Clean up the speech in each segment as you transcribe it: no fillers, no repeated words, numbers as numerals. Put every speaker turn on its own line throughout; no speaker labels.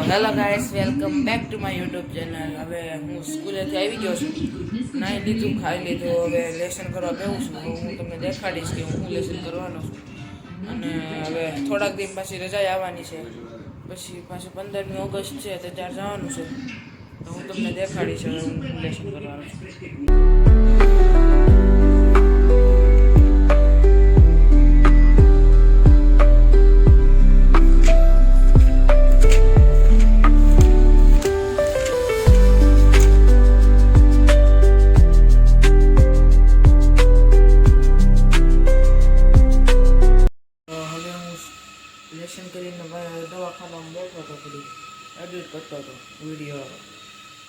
Hello guys, welcome back to my YouTube channel. હવે હું સ્કૂલેથી આવી ગયો છું, નાહી લીધું, ખાઈ લીધું. હવે લેસન કરવા બેહું છું. હું તમને દેખાડીશ કે હું લેસન કરવાનો છું. અને હવે થોડાક દિન પછી રજા આવવાની છે, પછી પાછું 15મી ઓગસ્ટ છે તો ત્યાં જવાનું છે. તો હું તમને દેખાડીશ હવે હું લેસન કરવાનું છું. લેસન કરીને દવાખાનામાં બેઠો હતો, થોડી એડિટ કરતો હતો વિડીયો.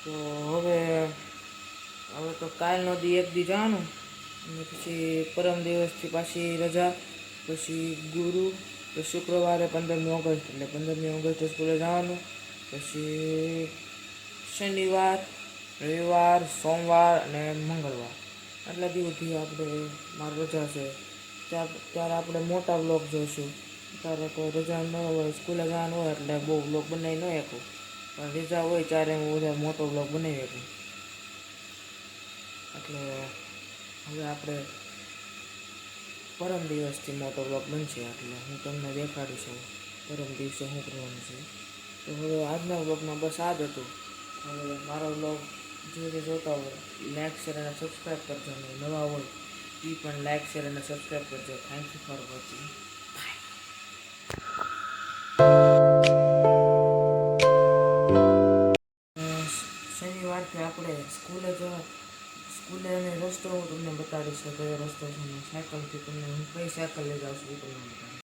તો હવે તો કાલનો એક દી જવાનું, અને પછી પરમ દિવસથી પાછી રજા, પછી ગુરુ તો શુક્રવારે 15મી ઓગસ્ટ, એટલે 15મી ઓગસ્ટે સ્કૂલે જવાનું. પછી શનિવાર, રવિવાર, સોમવાર અને મંગળવાર આટલા દિવસથી આપણે મારી રજા છે. ત્યારે આપણે મોટા બ્લોગ જોઈશું. ત્યારે તો રજા ન હોય, સ્કૂલે જવાનું હોય એટલે બહુ બ્લોગ બનાવી ન શકું, પણ રજા હોય ત્યારે હું બધા મોટો બ્લોગ બનાવી શકું. એટલે હવે આપણે પરમ દિવસથી મોટો બ્લોગ બનશે, એટલે હું તમને દેખાડીશ પરમ દિવસે શું કરવાનું છે. તો હવે આજના બ્લોગમાં બસ આ જ હતું. હવે મારો બ્લોગ જે જોતા હોય લાઈક, શેર અને સબસ્ક્રાઈબ કરજો, અને નવા હોય એ પણ લાઈક, શેર અને સબસ્ક્રાઈબ કરજો. Thank you for watching. શનિવારથી આપણે સ્કૂલે અને રસ્તો હું તમને બતાડીશ કે કયો રસ્તો છે. સાયકલથી તમને હું કઈ સાયકલ લઈ જાઉં છું એ તમને બતાડીશ.